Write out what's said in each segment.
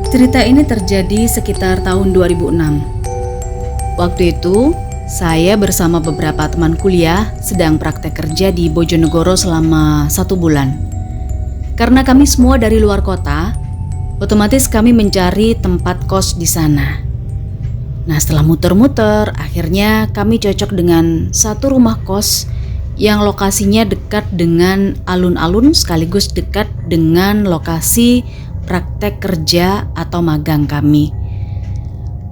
Cerita ini terjadi sekitar tahun 2006. Waktu itu, saya bersama beberapa teman kuliah sedang praktek kerja di Bojonegoro selama 1 bulan. Karena kami semua dari luar kota, otomatis kami mencari tempat kos di sana. Nah, setelah muter-muter, akhirnya kami cocok dengan satu rumah kos yang lokasinya dekat dengan alun-alun sekaligus dekat dengan lokasi praktek kerja atau magang kami.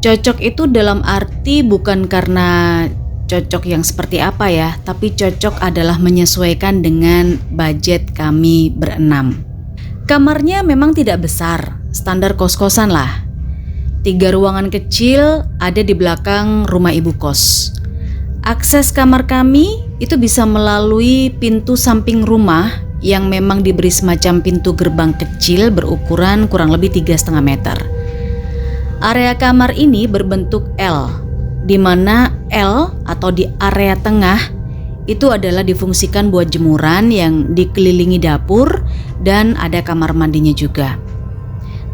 Cocok itu dalam arti bukan karena cocok yang seperti apa ya, tapi cocok adalah menyesuaikan dengan budget kami berenam. Kamarnya memang tidak besar, standar kos-kosan lah. 3 ruangan kecil ada di belakang rumah ibu kos. Akses kamar kami itu bisa melalui pintu samping rumah yang memang diberi semacam pintu gerbang kecil berukuran kurang lebih 3,5 meter. Area kamar ini berbentuk L, di mana L atau di area tengah itu adalah difungsikan buat jemuran yang dikelilingi dapur dan ada kamar mandinya juga.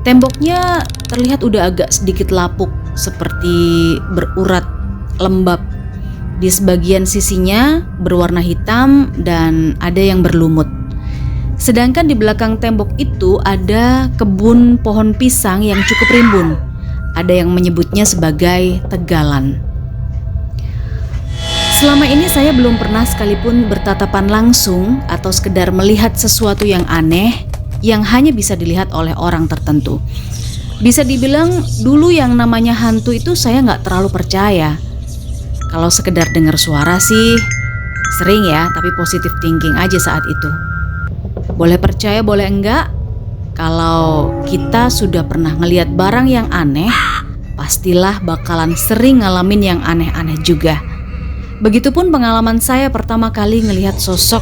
Temboknya terlihat udah agak sedikit lapuk, seperti berurat lembab. Di sebagian sisinya berwarna hitam dan ada yang berlumut. Sedangkan di belakang tembok itu ada kebun pohon pisang yang cukup rimbun. Ada yang menyebutnya sebagai tegalan. Selama ini saya belum pernah sekalipun bertatapan langsung atau sekedar melihat sesuatu yang aneh yang hanya bisa dilihat oleh orang tertentu. Bisa dibilang dulu yang namanya hantu itu saya nggak terlalu percaya. Kalau sekedar dengar suara sih sering ya, tapi positive thinking aja saat itu. Boleh percaya boleh enggak, kalau kita sudah pernah ngelihat barang yang aneh, pastilah bakalan sering ngalamin yang aneh-aneh juga. Begitupun pengalaman saya pertama kali ngelihat sosok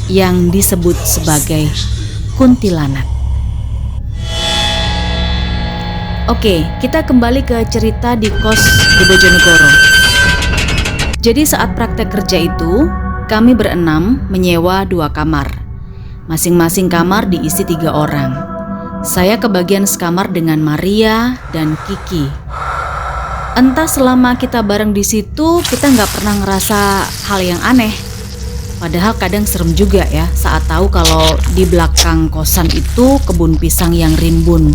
yang disebut sebagai kuntilanak. Oke, kita kembali ke cerita di kos di Bojonegoro. Jadi saat praktek kerja itu, kami berenam menyewa 2 kamar. Masing-masing kamar diisi 3 orang. Saya kebagian sekamar dengan Maria dan Kiki. Entah selama kita bareng di situ kita nggak pernah ngerasa hal yang aneh. Padahal kadang serem juga ya saat tahu kalau di belakang kosan itu kebun pisang yang rimbun.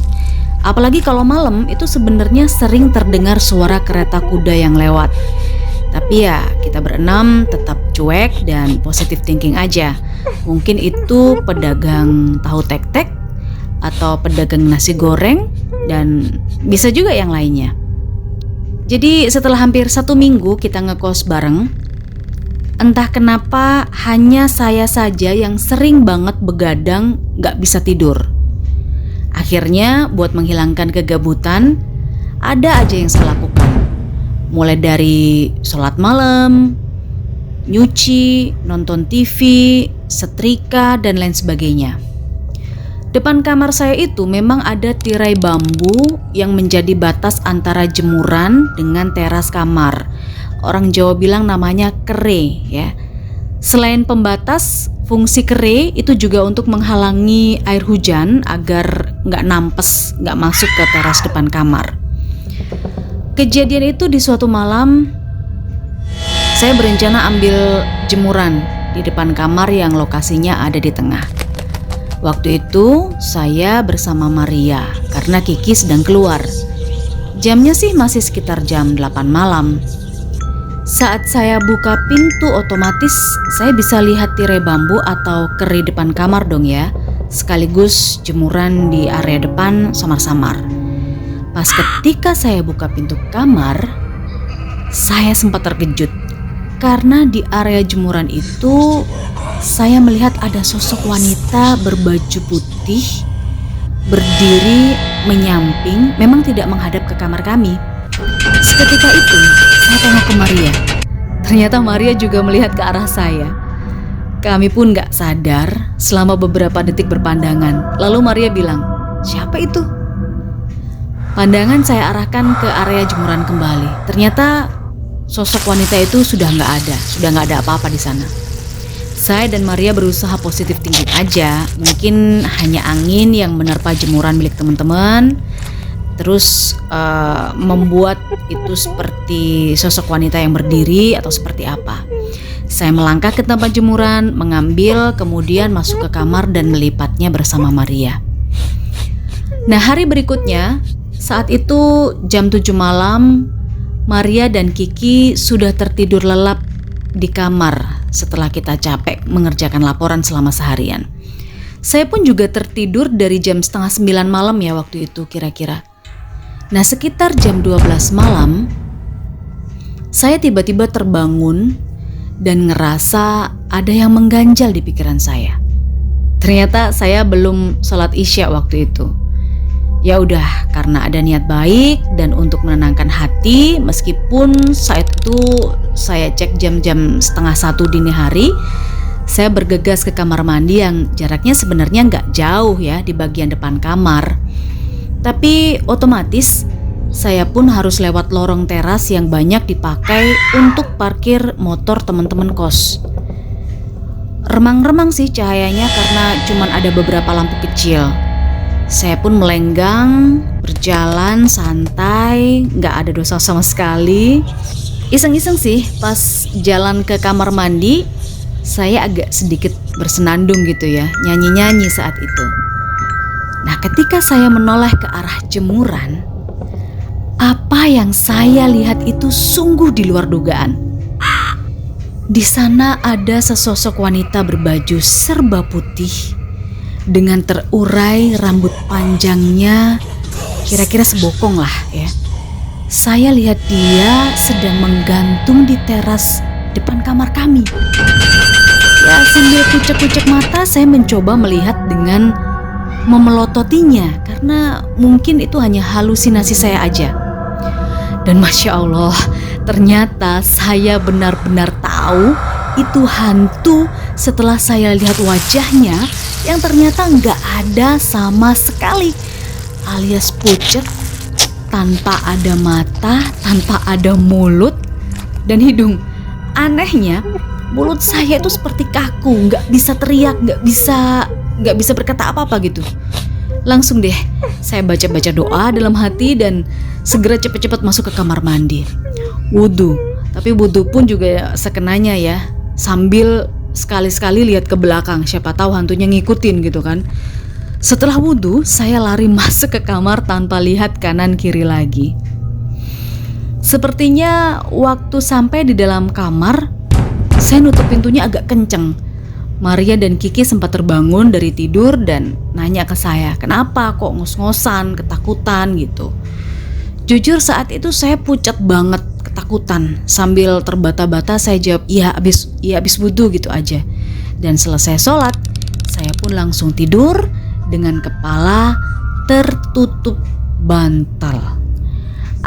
Apalagi kalau malam itu sebenarnya sering terdengar suara kereta kuda yang lewat. Tapi ya kita berenam tetap cuek dan positive thinking aja. Mungkin itu pedagang tahu tek-tek atau pedagang nasi goreng dan bisa juga yang lainnya. Jadi setelah hampir 1 minggu kita ngekos bareng, entah kenapa hanya saya saja yang sering banget begadang gak bisa tidur. Akhirnya buat menghilangkan kegabutan, ada aja yang saya lakukan. Mulai dari sholat malam, nyuci, nonton TV, setrika, dan lain sebagainya. Depan kamar saya itu memang ada tirai bambu yang menjadi batas antara jemuran dengan teras kamar. Orang Jawa bilang namanya kere ya. Selain pembatas, fungsi kere itu juga untuk menghalangi air hujan agar nggak nampes, nggak masuk ke teras depan kamar. Kejadian itu di suatu malam, saya berencana ambil jemuran di depan kamar yang lokasinya ada di tengah. Waktu itu saya bersama Maria karena Kiki sedang keluar. Jamnya sih masih sekitar jam 8 malam. Saat saya buka pintu otomatis saya bisa lihat tirai bambu atau keri depan kamar dong ya. Sekaligus jemuran di area depan samar-samar. Pas ketika saya buka pintu kamar, saya sempat terkejut karena di area jemuran itu saya melihat ada sosok wanita berbaju putih berdiri menyamping, memang tidak menghadap ke kamar kami. Seketika itu saya tengok ke Maria. Ternyata Maria juga melihat ke arah saya. Kami pun gak sadar selama beberapa detik berpandangan. Lalu Maria bilang, "Siapa itu?" Pandangan saya arahkan ke area jemuran kembali. Ternyata sosok wanita itu sudah nggak ada apa-apa di sana. Saya dan Maria berusaha positif thinking aja. Mungkin hanya angin yang menerpa jemuran milik teman-teman. terus membuat itu seperti sosok wanita yang berdiri atau seperti apa. Saya melangkah ke tempat jemuran, mengambil, kemudian masuk ke kamar dan melipatnya bersama Maria. Nah, hari berikutnya, saat itu jam 7 malam, Maria dan Kiki sudah tertidur lelap di kamar setelah kita capek mengerjakan laporan selama seharian. Saya pun juga tertidur dari jam setengah 9 malam ya waktu itu kira-kira. Nah, sekitar jam 12 malam, saya tiba-tiba terbangun dan ngerasa ada yang mengganjal di pikiran saya. Ternyata saya belum sholat isya waktu itu. Ya udah, karena ada niat baik dan untuk menenangkan hati, meskipun saat itu saya cek jam-jam setengah 1 dini hari, saya bergegas ke kamar mandi yang jaraknya sebenarnya nggak jauh ya di bagian depan kamar. Tapi otomatis saya pun harus lewat lorong teras yang banyak dipakai untuk parkir motor teman-teman kos. Remang-remang sih cahayanya karena cuman ada beberapa lampu kecil. Saya pun melenggang, berjalan santai, gak ada dosa sama sekali. Iseng-iseng sih pas jalan ke kamar mandi, saya agak sedikit bersenandung gitu ya, nyanyi-nyanyi saat itu. Nah, ketika saya menoleh ke arah jemuran, apa yang saya lihat itu sungguh di luar dugaan. Di sana ada sesosok wanita berbaju serba putih dengan terurai rambut panjangnya kira-kira sebokong lah ya. Saya lihat dia sedang menggantung di teras depan kamar kami. Ya, sambil kucek-kucek mata saya mencoba melihat dengan memelototinya karena mungkin itu hanya halusinasi saya aja. Dan Masya Allah, ternyata saya benar-benar tahu itu hantu setelah saya lihat wajahnya yang ternyata nggak ada sama sekali, alias pucet, tanpa ada mata, tanpa ada mulut dan hidung. Anehnya, mulut saya itu seperti kaku, nggak bisa teriak, nggak bisa berkata apa-apa gitu. Langsung deh, saya baca-baca doa dalam hati dan segera cepat-cepat masuk ke kamar mandi. Wudhu, tapi wudhu pun juga sekenanya ya, sambil sekali-sekali lihat ke belakang, siapa tahu hantunya ngikutin gitu kan. Setelah wudhu, saya lari masuk ke kamar tanpa lihat kanan kiri lagi. Sepertinya waktu sampai di dalam kamar, saya nutup pintunya agak kenceng. Maria dan Kiki sempat terbangun dari tidur dan nanya ke saya, kenapa kok ngos-ngosan, ketakutan gitu. Jujur saat itu saya pucat banget, ketakutan. Sambil terbata-bata saya jawab, iya abis wudhu gitu aja. Dan selesai sholat, saya pun langsung tidur dengan kepala tertutup bantal.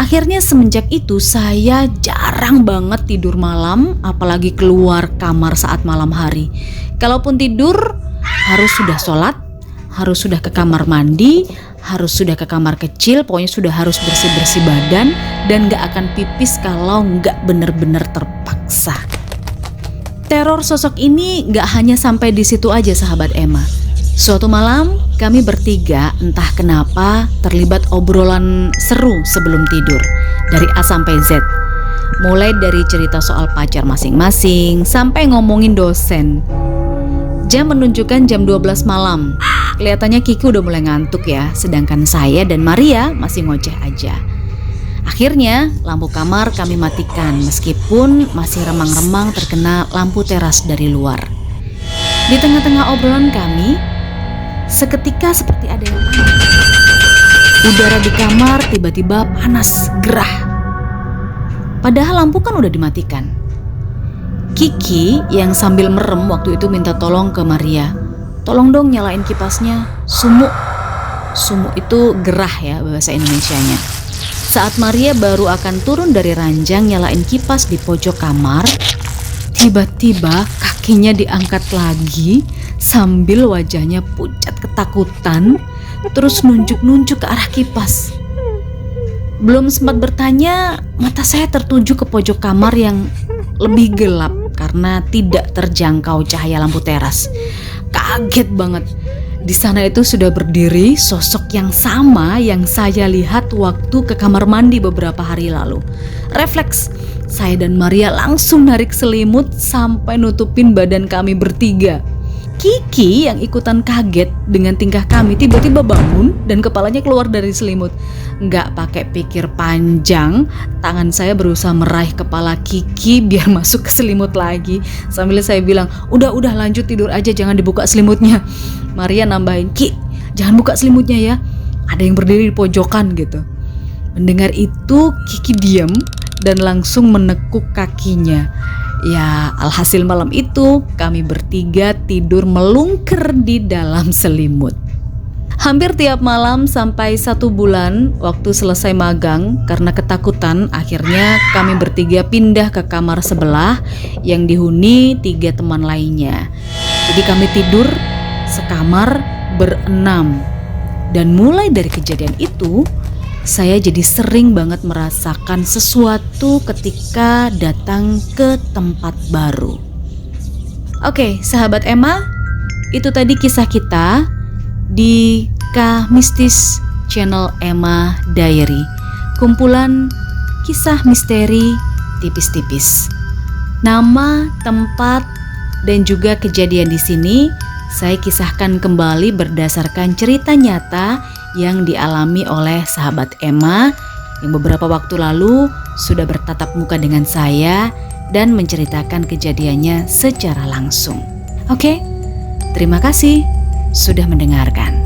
Akhirnya semenjak itu saya jarang banget tidur malam, apalagi keluar kamar saat malam hari. Kalaupun tidur harus sudah sholat, harus sudah ke kamar mandi, harus sudah ke kamar kecil, pokoknya sudah harus bersih-bersih badan dan gak akan pipis kalau gak bener-bener terpaksa. Teror sosok ini gak hanya sampai di situ aja sahabat Emma. Suatu malam kami bertiga entah kenapa terlibat obrolan seru sebelum tidur dari A sampai Z. Mulai dari cerita soal pacar masing-masing sampai ngomongin dosen. Jam menunjukkan jam 12 malam. Kelihatannya Kiki udah mulai ngantuk ya, sedangkan saya dan Maria masih ngoceh aja. Akhirnya lampu kamar kami matikan meskipun masih remang-remang terkena lampu teras dari luar. Di tengah-tengah obrolan kami, seketika seperti ada yang panik. Udara di kamar tiba-tiba panas, gerah. Padahal lampu kan udah dimatikan. Kiki yang sambil merem waktu itu minta tolong ke Maria. Tolong dong nyalain kipasnya, sumuk. Sumuk itu gerah ya bahasa Indonesianya. Saat Maria baru akan turun dari ranjang nyalain kipas di pojok kamar, tiba-tiba kakinya diangkat lagi sambil wajahnya pucat ketakutan, terus nunjuk-nunjuk ke arah kipas. Belum sempat bertanya, mata saya tertuju ke pojok kamar yang lebih gelap karena tidak terjangkau cahaya lampu teras. Kaget banget. Di sana itu sudah berdiri sosok yang sama yang saya lihat waktu ke kamar mandi beberapa hari lalu. Refleks, saya dan Maria langsung narik selimut sampai nutupin badan kami bertiga. Kiki yang ikutan kaget dengan tingkah kami tiba-tiba bangun dan kepalanya keluar dari selimut. Nggak pakai pikir panjang, tangan saya berusaha meraih kepala Kiki biar masuk ke selimut lagi. Sambil saya bilang, udah lanjut tidur aja, jangan dibuka selimutnya. Maria nambahin, Ki, jangan buka selimutnya ya, ada yang berdiri di pojokan gitu. Mendengar itu Kiki diam dan langsung menekuk kakinya. Ya, alhasil malam itu kami bertiga tidur melungker di dalam selimut. Hampir tiap malam sampai 1 bulan waktu selesai magang, karena ketakutan akhirnya kami bertiga pindah ke kamar sebelah yang dihuni 3 teman lainnya. Jadi kami tidur sekamar berenam. Dan mulai dari kejadian itu saya jadi sering banget merasakan sesuatu ketika datang ke tempat baru. Oke, sahabat Emma, itu tadi kisah kita di K Mistis channel Emma Diary. Kumpulan kisah misteri tipis-tipis. Nama, tempat, dan juga kejadian di sini saya kisahkan kembali berdasarkan cerita nyata yang dialami oleh sahabat Emma yang beberapa waktu lalu sudah bertatap muka dengan saya dan menceritakan kejadiannya secara langsung. Oke, terima kasih sudah mendengarkan.